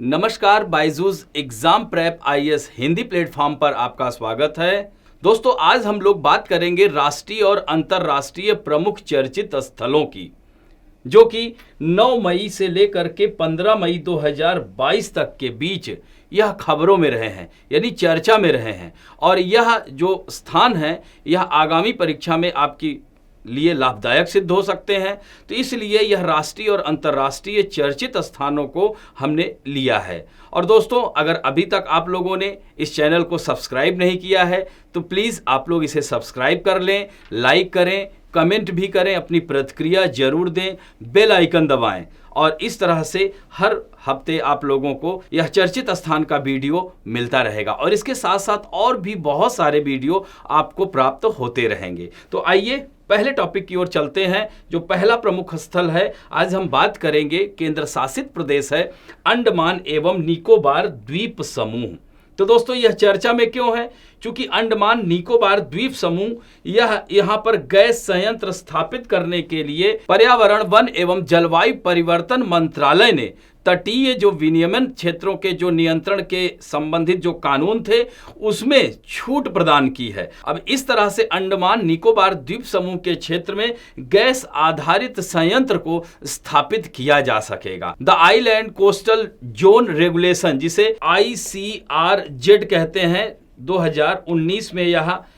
नमस्कार, Byju's exam prep IAS Hindi platform पर आपका स्वागत है। दोस्तों, आज हम लोग बात करेंगे राष्ट्रीय और अंतर्राष्ट्रीय प्रमुख चर्चित स्थलों की, जो कि 9 मई से लेकर के 15 मई 2022 तक के बीच यह खबरों में रहे हैं, यानी चर्चा में रहे हैं। और यह जो स्थान है, यह आगामी परीक्षा में आपकी लिए लाभदायक सिद्ध हो सकते हैं। तो इसलिए यह राष्ट्रीय और अंतर्राष्ट्रीय चर्चित स्थानों को हमने लिया है। और दोस्तों, अगर अभी तक आप लोगों ने इस चैनल को सब्सक्राइब नहीं किया है तो प्लीज़ आप लोग इसे सब्सक्राइब कर लें, लाइक करें, कमेंट भी करें, अपनी प्रतिक्रिया जरूर दें, बेल आइकन दबाएं। और इस तरह से हर हफ्ते आप लोगों को यह चर्चित स्थान का वीडियो मिलता रहेगा और इसके साथ साथ और भी बहुत सारे वीडियो आपको प्राप्त होते रहेंगे। तो आइए पहले टॉपिक की ओर चलते हैं। जो पहला प्रमुख स्थल है, आज हम बात करेंगे, केंद्र शासित प्रदेश है अंडमान एवं निकोबार द्वीप समूह। तो दोस्तों, यह चर्चा में क्यों है? क्योंकि अंडमान निकोबार द्वीप समूह यहाँ पर गैस संयंत्र स्थापित करने के लिए पर्यावरण, वन एवं जलवायु परिवर्तन मंत्रालय ने तटीय जो विनियमन क्षेत्रों के जो नियंत्रण के संबंधित जो कानून थे उसमें छूट प्रदान की है। अब इस तरह से अंडमान निकोबार द्वीप समूह के क्षेत्र में गैस आधारित संयंत्र को स्थापित किया जा सकेगा। The island coastal zone regulation, जिसे ICRZ कहते हैं, 2019 में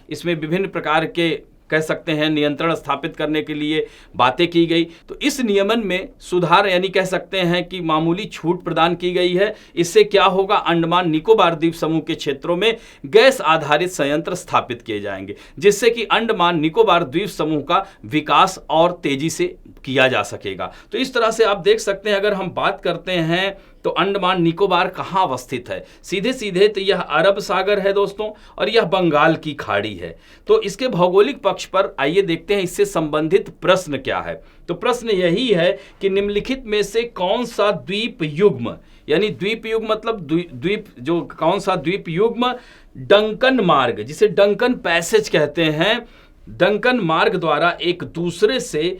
इसमें विभिन्न प्रकार के कह सकते हैं नियंत्रण स्थापित करने के लिए बातें की गई। तो इस नियमन में सुधार, यानी कह सकते हैं कि मामूली छूट प्रदान की गई है। इससे क्या होगा? अंडमान निकोबार द्वीप समूह के क्षेत्रों में गैस आधारित संयंत्र स्थापित किए जाएंगे, जिससे कि अंडमान निकोबार द्वीप समूह का विकास और तेजी से किया जा सकेगा। तो इस तरह से आप देख सकते हैं, अगर हम बात करते हैं तो अंडमान निकोबार कहाँ अवस्थित है? सीधे सीधे तो यह अरब सागर है दोस्तों, और यह बंगाल की खाड़ी है। तो इसके भौगोलिक पक्ष पर आइए देखते हैं इससे संबंधित प्रश्न क्या है। तो प्रश्न यही है कि निम्नलिखित में से कौन सा द्वीप युग्म, यानी द्वीप युग्म मतलब द्वीप जो कौन सा द्वीप युग्म डंकन मार्ग, जिसे डंकन पैसेज कहते हैं, डंकन मार्ग द्वारा एक दूसरे से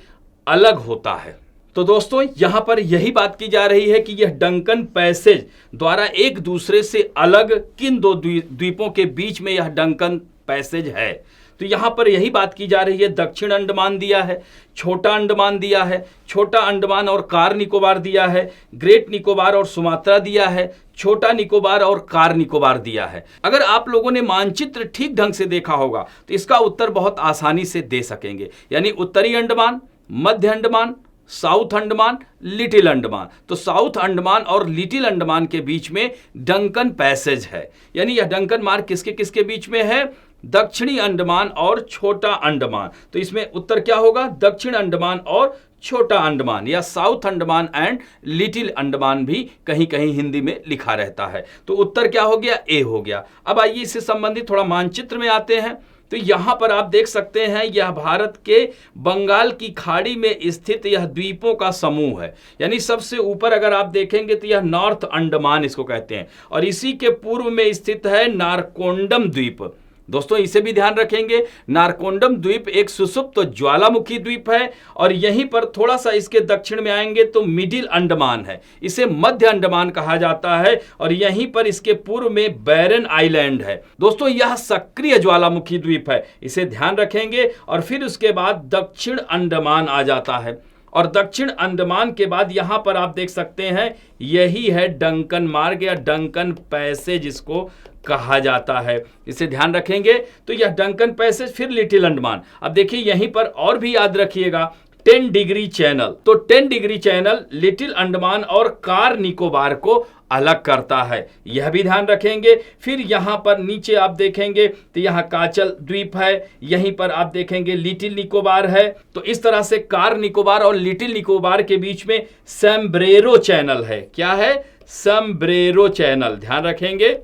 अलग होता है। तो दोस्तों, यहां पर यही बात की जा रही है कि यह डंकन पैसेज द्वारा एक दूसरे से अलग किन दो द्वीपों के बीच में यह डंकन पैसेज है। तो यहां पर यही बात की जा रही है। दक्षिण अंडमान दिया है, छोटा अंडमान दिया है, छोटा अंडमान और कार निकोबार दिया है, ग्रेट निकोबार और सुमात्रा दिया है, छोटा निकोबार और कार निकोबार दिया है। अगर आप लोगों ने मानचित्र ठीक ढंग से देखा होगा तो इसका उत्तर बहुत आसानी से दे सकेंगे, यानी उत्तरी अंडमान, मध्य अंडमान, साउथ अंडमान, लिटिल अंडमान। तो साउथ अंडमान और लिटिल अंडमान के बीच में डंकन पैसेज है, यानी यह डंकन मार्ग किसके किसके बीच में है? दक्षिणी अंडमान और छोटा अंडमान। तो इसमें उत्तर क्या होगा? दक्षिण अंडमान और छोटा अंडमान, या south Andaman and little Andaman भी कहीं कहीं हिंदी में लिखा रहता है। तो उत्तर क्या हो गया? ए हो गया। अब आइए इससे संबंधित थोड़ा मानचित्र में आते हैं। तो यहां पर आप देख सकते हैं, यह भारत के बंगाल की खाड़ी में स्थित यह द्वीपों का समूह है। यानी सबसे ऊपर अगर आप देखेंगे तो यह नॉर्थ अंडमान इसको कहते हैं, और इसी के पूर्व में स्थित है नारकोंडम द्वीप। दोस्तों, इसे भी ध्यान रखेंगे, नारकोंडम द्वीप एक सुषुप्त ज्वालामुखी द्वीप है। और यहीं पर थोड़ा सा इसके दक्षिण में आएंगे तो मिडिल अंडमान है, इसे मध्य अंडमान कहा जाता है। और यहीं पर इसके पूर्व में बैरन आइलैंड है। दोस्तों, यह सक्रिय ज्वालामुखी द्वीप है, इसे ध्यान रखेंगे। और फिर उसके बाद दक्षिण अंडमान आ जाता है, और दक्षिण अंडमान के बाद यहां पर आप देख सकते हैं, यही है डंकन मार्ग या डंकन पैसेज इसको कहा जाता है, इसे ध्यान रखेंगे। तो यह डंकन पैसेज, फिर लिटिल अंडमान। अब देखिए यहीं पर और भी याद रखिएगा 10 डिग्री चैनल। तो 10 डिग्री चैनल लिटिल अंडमान और कार निकोबार को अलग करता है, यह भी ध्यान रखेंगे। फिर यहां पर नीचे आप देखेंगे तो यहां काचल द्वीप है, यहीं पर आप देखेंगे लिटिल निकोबार है। तो इस तरह से कार निकोबार और लिटिल निकोबार के बीच में सैम्ब्रेरो चैनल है। क्या है? सैम्ब्रेरो चैनल, ध्यान रखेंगे,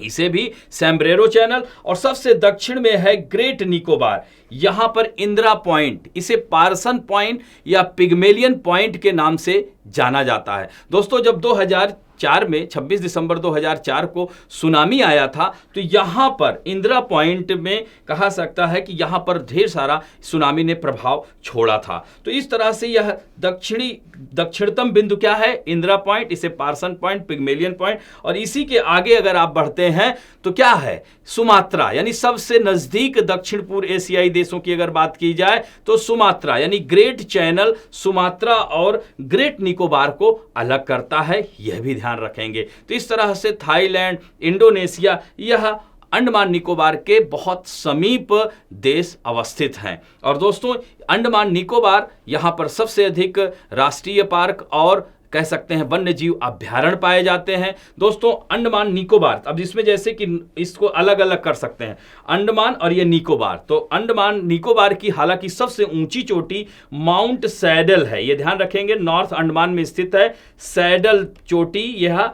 इसे भी सैम्ब्रेरो चैनल। और सबसे दक्षिण में है ग्रेट निकोबार, यहां पर इंदिरा पॉइंट, इसे पार्सन पॉइंट या पिग्मेलियन पॉइंट के नाम से जाना जाता है। दोस्तों, जब 2000 2004 में 26 दिसंबर 2004 को सुनामी आया था, तो यहाँ पर इंदिरा पॉइंट में कहा सकता है कि यहाँ पर ढेर सारा सुनामी ने प्रभाव छोड़ा था। तो इस तरह से यह दक्षिणतम बिंदु क्या है, इंदिरा पॉइंट, इसे पार्सन पॉइंट, पिग्मेलियन पॉइंट, और इसी के आगे अगर आप बढ़ते हैं तो क्या है, सुमात्रा, यानी सबसे नजदीक दक्षिण पूर्व एशियाई देशों की अगर बात की जाए तो सुमात्रा, यानी ग्रेट चैनल सुमात्रा और ग्रेट निकोबार को अलग करता है, यह भी ध्यान रखेंगे। तो इस तरह से थाईलैंड, इंडोनेशिया, यह अंडमान निकोबार के बहुत समीप देश अवस्थित हैं। और दोस्तों अंडमान निकोबार यहां पर सबसे अधिक राष्ट्रीय पार्क और कह सकते हैं वन्य जीव अभ्यारण्य पाए जाते हैं। दोस्तों अंडमान निकोबार, अब इसमें जैसे कि इसको अलग अलग कर सकते हैं, अंडमान और ये निकोबार। तो अंडमान निकोबार की हालांकि सबसे ऊंची चोटी माउंट सैडल है, ये ध्यान रखेंगे, नॉर्थ अंडमान में स्थित है सैडल चोटी, यह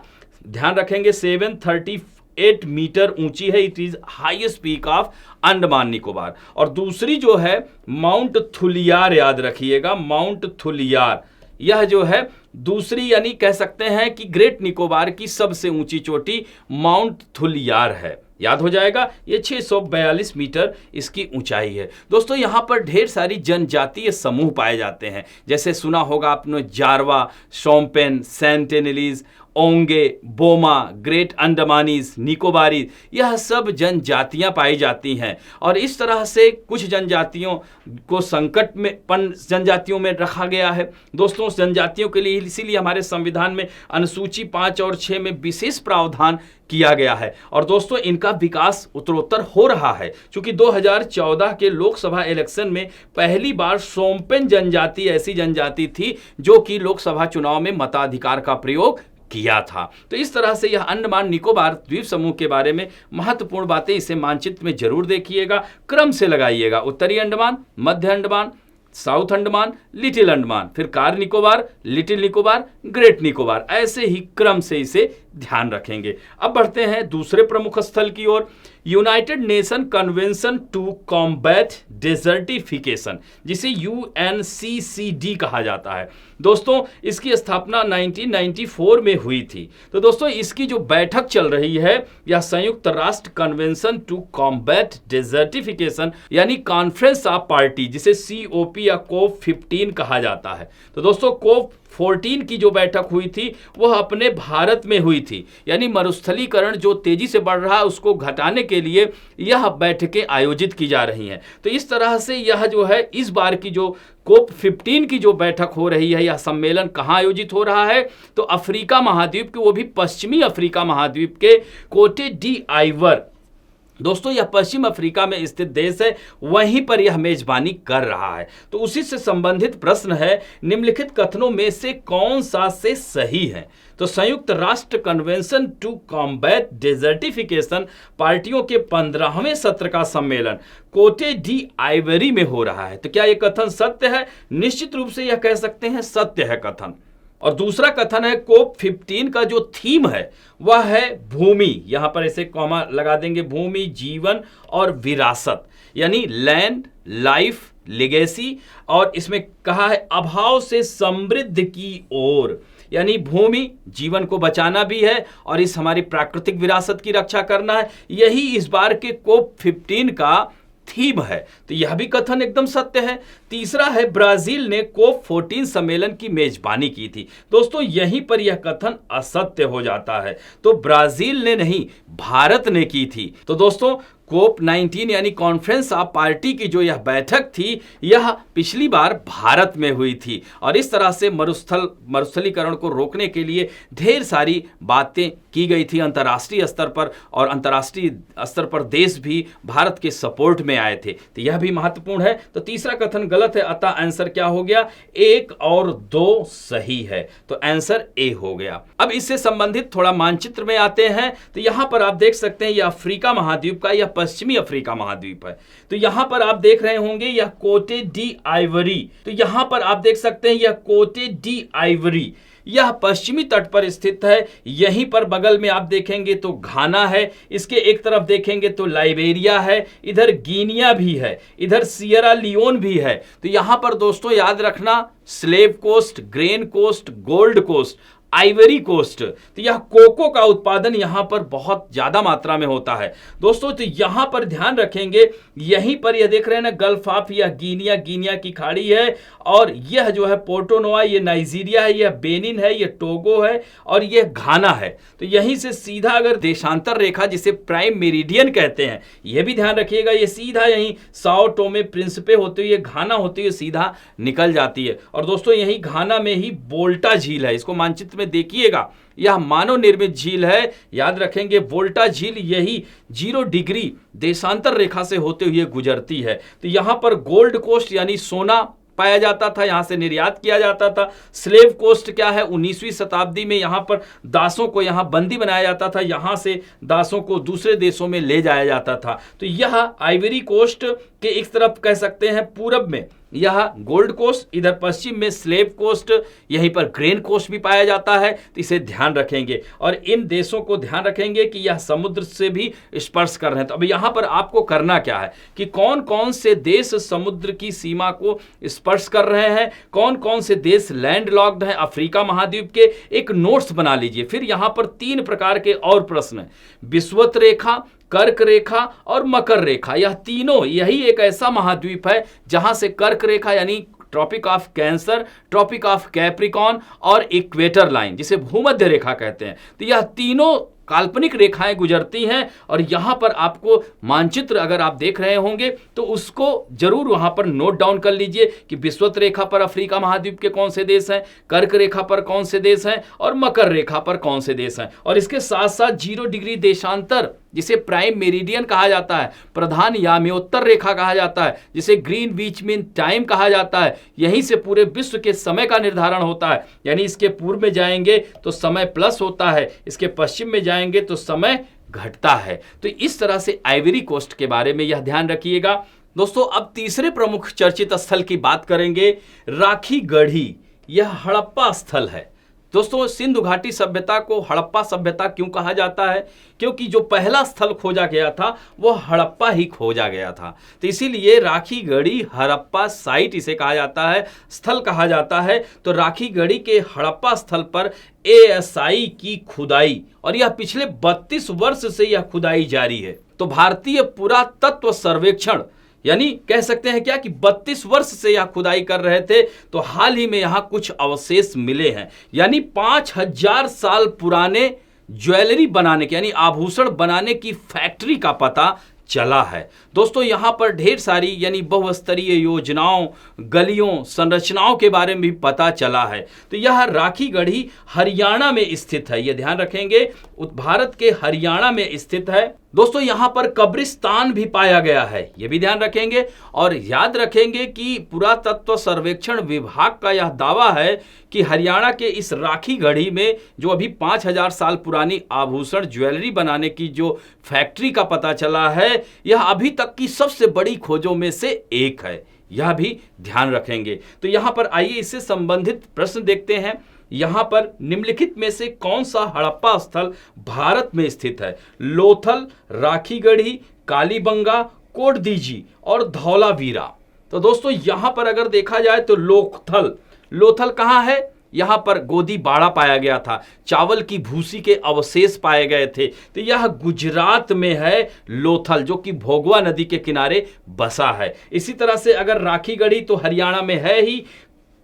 ध्यान रखेंगे 738 मीटर ऊंची है। It is highest peak of Andaman Nicobar. और दूसरी जो है माउंट थुलियार, याद रखिएगा माउंट थुलियार, यह जो है दूसरी, यानी कह सकते हैं कि ग्रेट निकोबार की सबसे ऊंची चोटी माउंट थुलियार है, याद हो जाएगा। ये 642 मीटर इसकी ऊंचाई है। दोस्तों यहाँ पर ढेर सारी जनजातीय समूह पाए जाते हैं, जैसे सुना होगा आपने जारवा, शोम्पेन, सेंटेनलीज, ओंगे, बोमा, ग्रेट अंडमानीज, निकोबारीज, यह सब जनजातियां पाई जाती हैं। और इस तरह से कुछ जनजातियों को संकट में जनजातियों में रखा गया है। दोस्तों उस जनजातियों के लिए इसीलिए हमारे संविधान में अनुसूची 5 और 6 में विशेष प्रावधान किया गया है। और दोस्तों इनका विकास उत्तरोत्तर हो रहा है, क्योंकि 2014 के लोकसभा इलेक्शन में पहली बार शोम्पेन जनजाति ऐसी जनजाति थी जो कि लोकसभा चुनाव में मताधिकार का प्रयोग किया था। तो इस तरह से यह अंडमान निकोबार द्वीप समूह के बारे में महत्वपूर्ण बातें, इसे मानचित्र में जरूर देखिएगा, क्रम से लगाइएगा, उत्तरी अंडमान, मध्य अंडमान, साउथ अंडमान, लिटिल अंडमान, फिर car Nicobar, little Nicobar, great Nicobar, ऐसे ही क्रम से इसे ध्यान रखेंगे। अब बढ़ते हैं दूसरे प्रमुख स्थल की ओर, United Nation Convention to Combat Desertification, जिसे UNCCD कहा जाता है। दोस्तों इसकी स्थापना 1994 में हुई थी। तो दोस्तों इसकी जो बैठक चल रही है यह संयुक्त राष्ट्र कन्वेंशन टू कॉम्बैट डेजर्टिफिकेशन, यानी कॉन्फ्रेंस ऑफ पार्टी, जिसे COP या COP 15 कहा जाता है। तो दोस्तों COP 14 की जो बैठक हुई थी वह अपने भारत में हुई थी, यानी मरुस्थलीकरण जो तेजी से बढ़ रहा है उसको घटाने के लिए यह बैठकें आयोजित की जा रही हैं। तो इस तरह से यह जो है इस बार की जो COP 15 की जो बैठक हो रही है, यह सम्मेलन कहाँ आयोजित हो रहा है, तो अफ्रीका महाद्वीप के, वो भी पश्चिमी अफ्रीका महाद्वीप के कोटे डी आइवर, दोस्तों यह पश्चिम अफ्रीका में स्थित देश है, वहीं पर यह मेजबानी कर रहा है। तो उसी से संबंधित प्रश्न है, निम्नलिखित कथनों में से कौन सा से सही है। तो संयुक्त राष्ट्र कन्वेंशन टू कॉम्बैट डेजर्टिफिकेशन पार्टियों के 15वें सत्र का सम्मेलन कोटे डी आइवरी में हो रहा है। तो क्या यह कथन सत्य है? निश्चित रूप से यह कह सकते हैं सत्य है कथन। और दूसरा कथन है COP 15 का जो थीम है वह है भूमि, यहां पर ऐसे कॉमा लगा देंगे, भूमि, जीवन और विरासत, यानी लैंड, लाइफ, लेगेसी, और इसमें कहा है अभाव से समृद्ध की ओर, यानी भूमि, जीवन को बचाना भी है और इस हमारी प्राकृतिक विरासत की रक्षा करना है। यही इस बार के COP 15 का थीम है। तो यह भी कथन एकदम सत्य है। तीसरा है ब्राजील ने COP 14 सम्मेलन की मेजबानी की थी। दोस्तों यहीं पर यह कथन असत्य हो जाता है। तो ब्राजील ने नहीं, भारत ने की थी। तो दोस्तों COP 19 यानी कॉन्फ्रेंस ऑफ पार्टी की जो यह बैठक थी यह पिछली बार भारत में हुई थी और इस तरह से मरुस्थलीकरण को रोकने के लिए ढेर सारी बातें की गई थी अंतर्राष्ट्रीय स्तर पर, और अंतर्राष्ट्रीय स्तर पर देश भी भारत के सपोर्ट में आए थे। तो यह भी महत्वपूर्ण है। तो तीसरा कथन गलत है, अतः आंसर क्या हो गया? 1 और 2 सही है। तो आंसर ए हो गया। अब इससे संबंधित थोड़ा मानचित्र में आते हैं। तो यहां पर आप देख सकते हैं यह अफ्रीका महाद्वीप का, यह पश्चिमी अफ्रीका महाद्वीप है। तो यहां पर आप देख रहे होंगे यह कोटे डी आइवरी। तो यहां पर आप देख सकते हैं यह कोटे डी आइवरी, यह पश्चिमी तट पर स्थित है। यहीं पर बगल में आप देखेंगे तो घाना है, इसके एक तरफ देखेंगे तो लाइबेरिया है, इधर गिनिया भी है, इधर सियरा लियोन भी है। तो यहां पर दोस्तों याद रखना slave coast, grain coast, gold coast, ivory coast. तो यह कोको का उत्पादन यहां पर बहुत ज्यादा मात्रा में होता है दोस्तों। तो यहां पर ध्यान रखेंगे, यहीं पर यह देख रहे हैं ना, गल्फ ऑफ यह गिनिया की खाड़ी है, और यह जो है पोर्टो नोवा, ये नाइजीरिया है, यह बेनिन है, यह टोगो है, और यह घाना है। तो यहीं से सीधा अगर देशांतर रेखा जिसे प्राइम मेरिडियन कहते हैं, यह भी ध्यान रखिएगा, ये सीधा यहीं साओ टोमे प्रिंसिपे होते हुए घाना होते हुए सीधा निकल जाती है। और दोस्तों यही घाना में ही वोल्टा झील है, इसको मानचित्र में देखिएगा, यह मानव निर्मित झील है, याद रखेंगे। वोल्टा झील यही 0 डिग्री देशांतर रेखा से होते हुए गुजरती है। तो यहां पर गोल्ड कोस्ट यानी सोना पाया जाता था, यहां से निर्यात किया जाता था। स्लेव कोस्ट क्या है, 19वीं शताब्दी में यहां पर दासों को यहां बंदी बनाया जाता था, यहां से दासों को दूसरे देशों में ले जाया जाता था। तो यह आइवरी कोस्ट के एक तरफ कह सकते हैं पूरब में यह गोल्ड कोस्ट, इधर पश्चिम में स्लेव कोस्ट, यहीं पर ग्रेन कोस्ट भी पाया जाता है। तो इसे ध्यान रखेंगे और इन देशों को ध्यान रखेंगे कि यह समुद्र से भी स्पर्श कर रहे हैं। तो अब यहां पर आपको करना क्या है कि कौन कौन से देश समुद्र की सीमा को स्पर्श कर रहे हैं, कौन कौन से देश लैंड लॉक्ड हैं अफ्रीका महाद्वीप के, एक नोट्स बना लीजिए। फिर यहां पर 3 प्रकार के और प्रश्न हैं, विषुवत रेखा, कर्क रेखा और मकर रेखा। यह तीनों, यही एक ऐसा महाद्वीप है जहां से कर्क रेखा यानी tropic of cancer, tropic of capricorn और इक्वेटर लाइन जिसे भूमध्य रेखा कहते हैं, तो यह तीनों काल्पनिक रेखाएं गुजरती हैं। और यहां पर आपको मानचित्र अगर आप देख रहे होंगे तो उसको जरूर वहां पर नोट डाउन कर लीजिए कि विषुवत रेखा पर अफ्रीका महाद्वीप के कौन से देश हैं, कर्क रेखा पर कौन से देश हैं और मकर रेखा पर कौन से देश हैं। और इसके साथ साथ 0 डिग्री देशांतर जिसे प्राइम मेरिडियन कहा जाता है, प्रधान याम्योत्तर रेखा कहा जाता है, जिसे ग्रीन बीच मीन टाइम कहा जाता है, यहीं से पूरे विश्व के समय का निर्धारण होता है। यानी इसके पूर्व में जाएंगे तो समय प्लस होता है, इसके पश्चिम में जाएंगे तो समय घटता है। तो इस तरह से आइवरी कोस्ट के बारे में यह ध्यान रखिएगा दोस्तों। अब तीसरे प्रमुख चर्चित स्थल की बात करेंगे, राखी गढ़ी। यह हड़प्पा स्थल है दोस्तों। सिंधु घाटी सभ्यता को हड़प्पा सभ्यता क्यों कहा जाता है, क्योंकि जो पहला स्थल खोजा गया था वो हड़प्पा ही खोजा गया था। तो इसीलिए राखी गढ़ी हड़प्पा साइट इसे कहा जाता है, स्थल कहा जाता है। तो राखी गढ़ी के हड़प्पा स्थल पर ASI की खुदाई, और यह पिछले 32 वर्ष से यह खुदाई जारी है। तो भारतीय पुरातत्व सर्वेक्षण यानी कह सकते हैं क्या कि 32 वर्ष से यह खुदाई कर रहे थे, तो हाल ही में यहां कुछ अवशेष मिले हैं। यानी 5000 साल पुराने ज्वेलरी बनाने के यानी आभूषण बनाने की फैक्ट्री का पता चला है दोस्तों। यहां पर ढेर सारी यानी बहुस्तरीय योजनाओं, गलियों, संरचनाओं के बारे में भी पता चला है। तो यह राखी गढ़ी हरियाणा में स्थित है, यह ध्यान रखेंगे, भारत के हरियाणा में स्थित है दोस्तों। यहां पर कब्रिस्तान भी पाया गया है, यह भी ध्यान रखेंगे। और याद रखेंगे कि पुरातत्व सर्वेक्षण विभाग का यह दावा है कि हरियाणा के इस राखी गढ़ी में जो अभी 5000 साल पुरानी आभूषण ज्वेलरी बनाने की जो फैक्ट्री का पता चला है, यह अभी तक की सबसे बड़ी खोजों में से एक है, यह भी ध्यान रखेंगे। तो यहां पर आइए इससे संबंधित प्रश्न देखते हैं। यहां पर निम्नलिखित में से कौन सा हड़प्पा स्थल भारत में स्थित है? लोथल, राखी गढ़ी, कालीबंगा, कोटदीजी और धौलावीरा। तो दोस्तों यहां पर अगर देखा जाए तो लोथल कहां है? यहां पर गोदी बाड़ा पाया गया था, चावल की भूसी के अवशेष पाए गए थे। तो यह गुजरात में है लोथल, जो कि भोगवा नदी के किनारे बसा है। इसी तरह से अगर राखी गढ़ी तो हरियाणा में है ही।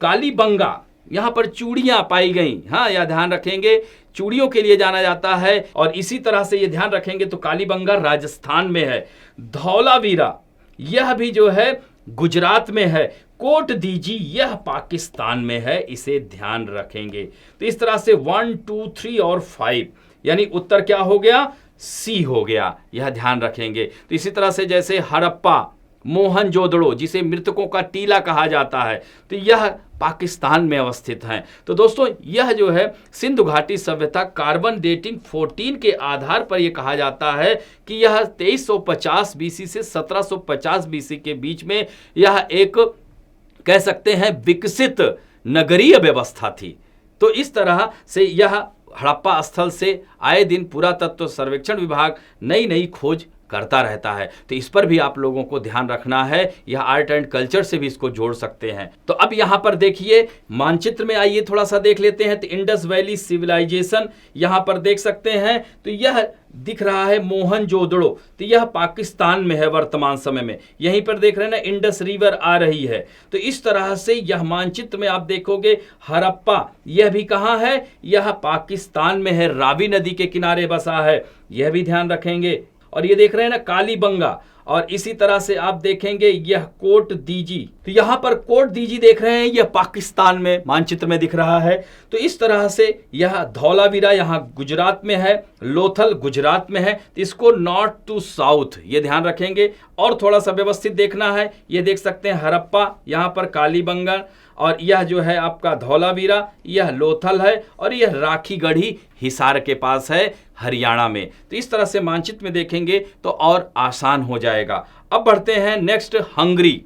कालीबंगा, यहां पर चूड़ियां पाई गई, हाँ यह ध्यान रखेंगे, चूड़ियों के लिए जाना जाता है। और इसी तरह से यह ध्यान रखेंगे तो कालीबंगा राजस्थान में है। धौलावीरा यह भी जो है गुजरात में है। कोटदीजी यह पाकिस्तान में है, इसे ध्यान रखेंगे। तो इस तरह से 1, 2, 3 और 5 यानी उत्तर क्या हो गया? सी हो गया, यह ध्यान रखेंगे। तो इसी तरह से जैसे हड़प्पा, मोहनजोदड़ो जिसे मृतकों का टीला कहा जाता है, तो यह पाकिस्तान में अवस्थित हैं। तो दोस्तों यह जो है सिंधु घाटी सभ्यता कार्बन डेटिंग 14 के आधार पर यह कहा जाता है कि यह 2350 BC से 1750 BC के बीच में यह एक कह सकते हैं विकसित नगरीय व्यवस्था थी। तो इस तरह से यह हड़प्पा स्थल से आए दिन पुरातत्व सर्वेक्षण विभाग नई नई खोज करता रहता है। तो इस पर भी आप लोगों को ध्यान रखना है, यह आर्ट एंड कल्चर से भी इसको जोड़ सकते हैं। तो अब यहाँ पर देखिए मानचित्र में आइए थोड़ा सा देख लेते हैं। तो इंडस वैली सिविलाइजेशन यहाँ पर देख सकते हैं, तो यह दिख रहा है मोहनजोदड़ो, तो यह पाकिस्तान में है वर्तमान समय में। यहीं पर देख रहे हैं ना इंडस रिवर आ रही है। तो इस तरह से यह मानचित्र में आप देखोगे हड़प्पा, यह भी कहाँ है, यह पाकिस्तान में है, रावी नदी के किनारे बसा है, यह भी ध्यान रखेंगे। और ये देख रहे हैं ना कालीबंगा, और इसी तरह से आप देखेंगे यह कोट दीजी, तो यहां पर कोट दीजी देख रहे हैं, यह पाकिस्तान में मानचित्र में दिख रहा है। तो इस तरह से यह धौलावीरा यहां गुजरात में है, लोथल गुजरात में है। तो इसको नॉर्थ टू साउथ ये ध्यान रखेंगे और थोड़ा सा व्यवस्थित देखना है। ये देख सकते हैं हड़प्पा, यहां पर कालीबंगा, और यह जो है आपका धौलावीरा, यह लोथल है, और यह राखीगढ़ी हिसार के पास है हरियाणा में। तो इस तरह से मानचित्र में देखेंगे तो और आसान हो जाएगा। अब बढ़ते हैं नेक्स्ट हंगरी।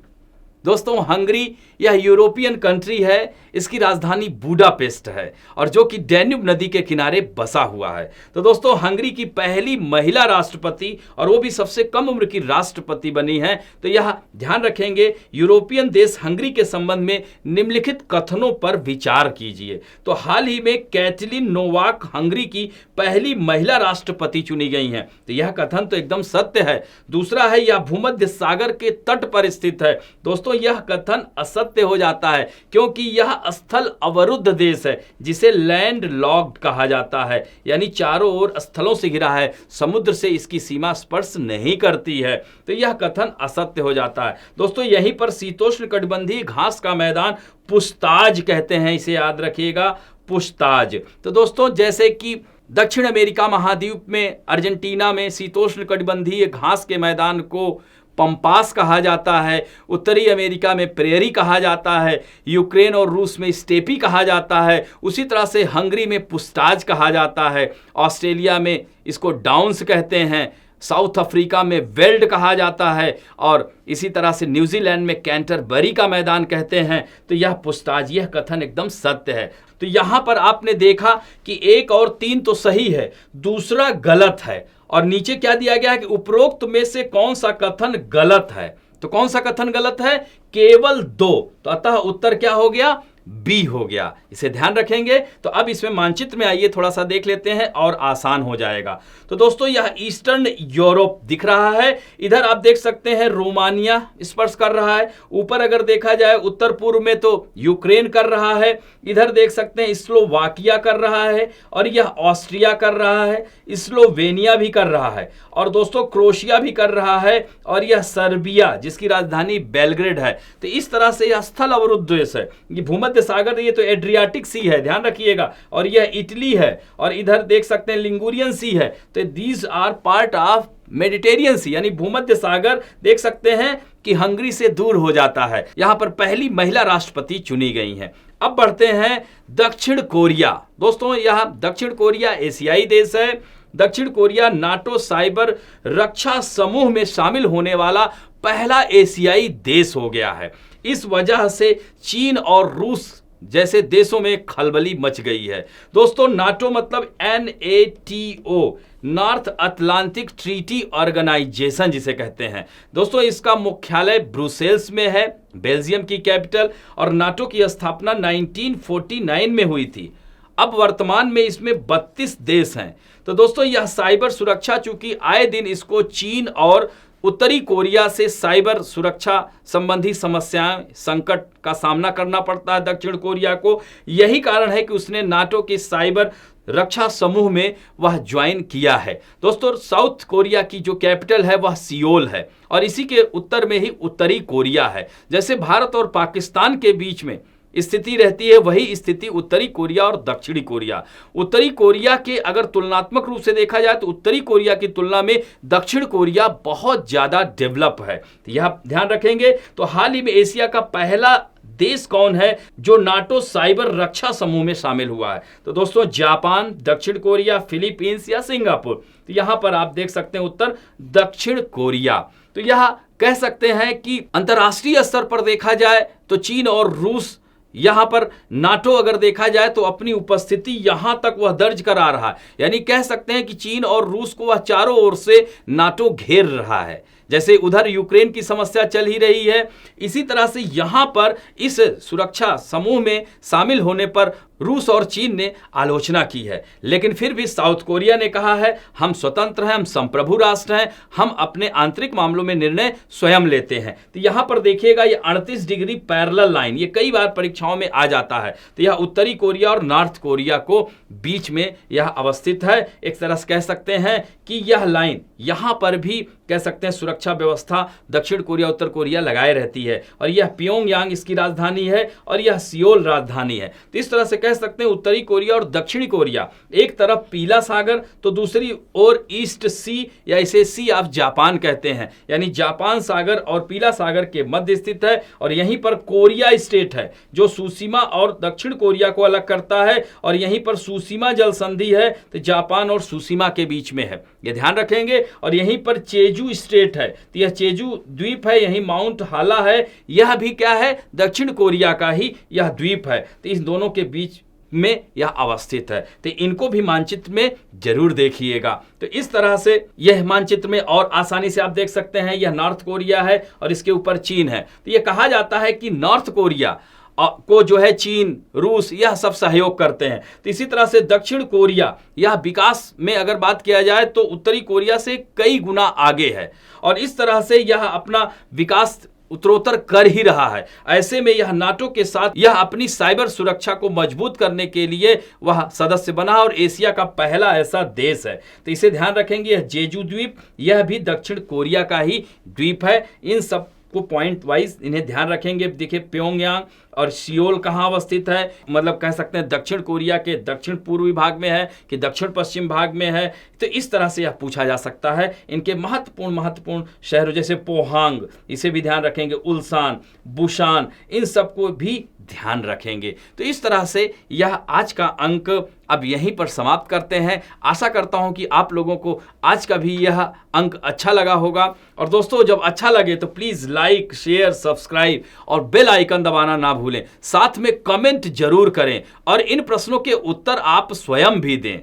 दोस्तों हंगरी यह यूरोपियन कंट्री है, इसकी राजधानी बुडापेस्ट है, और जो कि डैन्यूब नदी के किनारे बसा हुआ है। तो दोस्तों हंगरी की पहली महिला राष्ट्रपति, और वो भी सबसे कम उम्र की राष्ट्रपति बनी है। तो यह ध्यान रखेंगे, यूरोपियन देश हंगरी के संबंध में निम्नलिखित कथनों पर विचार कीजिए। तो हाल ही में कैटलिन नोवाक हंगरी की पहली महिला राष्ट्रपति चुनी गई हैं। तो यह कथन तो एकदम सत्य है। दूसरा है, यह भूमध्य सागर के तट पर स्थित है। दोस्तों यह कथन असत्य हो जाता है, क्योंकि यह स्थल अवरुद्ध देश है, जिसे लैंड लॉक्ड कहा जाता है, यानी चारों ओर स्थलों से घिरा है, समुद्र से इसकी सीमा स्पर्श नहीं करती है। तो यह कथन असत्य हो जाता है। दोस्तों यहीं पर शीतोष्णकटिबंधीय घास का मैदान पुछताज कहते हैं, इसे याद रखिएगा, पुछताज। तो दोस्तों जैसे कि दक्षिण अमेरिका महाद्वीप में अर्जेंटीना में शीतोष्णकटिबंधीय घास के मैदान को पंपास कहा जाता है, उत्तरी अमेरिका में प्रेयरी कहा जाता है, यूक्रेन और रूस में स्टेपी कहा जाता है, उसी तरह से हंगरी में पुछताज कहा जाता है, ऑस्ट्रेलिया में इसको डाउन्स कहते हैं, साउथ अफ्रीका में वेल्ड कहा जाता है, और इसी तरह से न्यूजीलैंड में कैंटरबरी का मैदान कहते हैं। तो यह पुछताज, यह कथन एकदम सत्य है। तो यहां पर आपने देखा कि 1 और 3 तो सही है, दूसरा गलत है, और नीचे क्या दिया गया है कि उपरोक्त में से कौन सा कथन गलत है। तो कौन सा कथन गलत है, केवल 2। तो अतः उत्तर क्या हो गया, बी हो गया। इसे ध्यान रखेंगे। तो अब इसमें मानचित्र में आइए थोड़ा सा देख लेते हैं और आसान हो जाएगा। तो दोस्तों यह ईस्टर्न यूरोप दिख रहा है, इधर आप देख सकते हैं रोमानिया स्पर्श कर रहा है, ऊपर अगर देखा जाए उत्तर पूर्व में तो यूक्रेन कर रहा है, इधर देख सकते हैं स्लोवाकिया कर रहा है, और यह ऑस्ट्रिया कर रहा है, स्लोवेनिया भी कर रहा है, और दोस्तों क्रोशिया भी कर रहा है, और यह सर्बिया जिसकी राजधानी बेलग्रेड है। तो इस तरह से यह स्थल अवरुद्ध देश है। ये भूमध्य सागर, ये तो एड्रियाटिक सी है, ध्यान रखिएगा, और यह इटली है, और इधर देख सकते हैं लिंगुरियन सी है। तो these are part of Mediterranean sea, यानी भूमध्य सागर देख सकते हैं कि हंगरी से दूर हो जाता है। यहां पर पहली महिला राष्ट्रपति चुनी गई हैं। अब बढ़ते हैं दक्षिण कोरिया। दोस्तों यह दक्षिण कोरिया एशियाई देश है। दक्षिण कोरिया नाटो साइबर रक्षा समूह में शामिल होने वाला पहला एशियाई देश हो गया है। इस वजह से चीन और रूस जैसे देशों में खलबली मच गई है। दोस्तों नाटो मतलब NATO, North Atlantic Treaty Organization जिसे कहते हैं। दोस्तों इसका मुख्यालय ब्रुसेल्स में है, बेल्जियम की कैपिटल, और नाटो की स्थापना 1949 में हुई थी। अब वर्तमान में इसमें 32 देश हैं। तो दोस्तों यह साइबर सुरक्षा, चूंकि आए दिन इसको चीन और उत्तरी कोरिया से साइबर सुरक्षा संबंधी समस्याएं, संकट का सामना करना पड़ता है दक्षिण कोरिया को। यही कारण है कि उसने नाटो के साइबर रक्षा समूह में वह ज्वाइन किया है। दोस्तों साउथ कोरिया की जो कैपिटल है वह सियोल है, और इसी के उत्तर में ही उत्तरी कोरिया है। जैसे भारत और पाकिस्तान के बीच में स्थिति रहती है, वही स्थिति उत्तरी कोरिया और दक्षिणी कोरिया। उत्तरी कोरिया के अगर तुलनात्मक रूप से देखा जाए तो उत्तरी कोरिया की तुलना में दक्षिण कोरिया बहुत ज्यादा डेवलप है। तो यह ध्यान रखेंगे। तो हाल ही में एशिया का पहला देश कौन है जो नाटो साइबर रक्षा समूह में शामिल हुआ है? तो दोस्तों जापान, दक्षिण कोरिया, फिलीपींस या सिंगापुर। तो यहां पर आप देख सकते हैं उत्तर दक्षिण कोरिया। तो यह कह सकते हैं कि अंतर्राष्ट्रीय स्तर पर देखा जाए तो चीन और रूस यहां पर नाटो अगर देखा जाए तो अपनी उपस्थिति यहां तक वह दर्ज करा रहा है, यानी कह सकते हैं कि चीन और रूस को वह चारों ओर से नाटो घेर रहा है। जैसे उधर यूक्रेन की समस्या चल ही रही है, इसी तरह से यहां पर इस सुरक्षा समूह में शामिल होने पर रूस और चीन ने आलोचना की है। लेकिन फिर भी साउथ कोरिया ने कहा है हम स्वतंत्र हैं, हम संप्रभु राष्ट्र हैं, हम अपने आंतरिक मामलों में निर्णय स्वयं लेते हैं। तो यहां पर देखिएगा ये 38 डिग्री पैरेलल लाइन, ये कई बार परीक्षाओं में आ जाता है। तो यह उत्तरी कोरिया और नॉर्थ कोरिया को बीच में यह अवस्थित है। एक तरह से कह सकते हैं कि यह लाइन यहां पर भी कह सकते हैं सुरक्षा व्यवस्था दक्षिण कोरिया उत्तर कोरिया लगाए रहती है, और यह प्योंगयांग इसकी राजधानी है और यह सियोल राजधानी है। तो इस तरह से कह सकते हैं उत्तरी कोरिया और दक्षिणी कोरिया, एक तरफ पीला सागर तो दूसरी ओर ईस्ट सी या इसे सी ऑफ जापान कहते हैं, यानी जापान सागर और पीला सागर के मध्य स्थित है। और यहीं पर कोरिया स्टेट है जो सुशीमा और दक्षिण कोरिया को अलग करता है, और यहीं पर सुशीमा जल संधि है तो जापान और सुशीमा के बीच में है, ये ध्यान रखेंगे। और यहीं पर चेजू स्टेट है, तो यह चेजू द्वीप है, यहीं माउंट हाला है, यह भी क्या है दक्षिण कोरिया का ही यह द्वीप है। तो इस दोनों के बीच में यह अवस्थित है, तो इनको भी मानचित्र में जरूर देखिएगा। तो इस तरह से यह मानचित्र में और आसानी से आप देख सकते हैं, यह नॉर्थ कोरिया है और इसके ऊपर चीन है। तो यह कहा जाता है कि नॉर्थ कोरिया को जो है चीन रूस यह सब सहयोग करते हैं। तो इसी तरह से दक्षिण कोरिया यह विकास में अगर बात किया जाए तो उत्तरी कोरिया से कई गुना आगे है, और इस तरह से यह अपना विकास उत्तरोत्तर कर ही रहा है। ऐसे में यह नाटो के साथ यह अपनी साइबर सुरक्षा को मजबूत करने के लिए वह सदस्य बना और एशिया का पहला ऐसा देश है। तो इसे ध्यान रखेंगे, यह जेजू द्वीप यह भी दक्षिण कोरिया का ही द्वीप है। इन सब को पॉइंट वाइज इन्हें ध्यान रखेंगे। देखिए प्योंगयांग और सियोल कहाँ अवस्थित है, मतलब कह सकते हैं दक्षिण कोरिया के दक्षिण पूर्वी भाग में है कि दक्षिण पश्चिम भाग में है। तो इस तरह से यह पूछा जा सकता है। इनके महत्वपूर्ण शहरों जैसे पोहांग, इसे भी ध्यान रखेंगे, उल्सान, बुशान, इन सबको भी ध्यान रखेंगे। तो इस तरह से यह आज का अंक अब यहीं पर समाप्त करते हैं। आशा करता हूं कि आप लोगों को आज का भी यह अंक अच्छा लगा होगा। और दोस्तों जब अच्छा लगे तो प्लीज लाइक शेयर सब्सक्राइब और बेल आइकन दबाना ना भूलें। साथ में कमेंट जरूर करें और इन प्रश्नों के उत्तर आप स्वयं भी दें,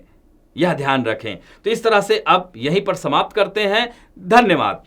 यह ध्यान रखें। तो इस तरह से अब यहीं पर समाप्त करते हैं। धन्यवाद।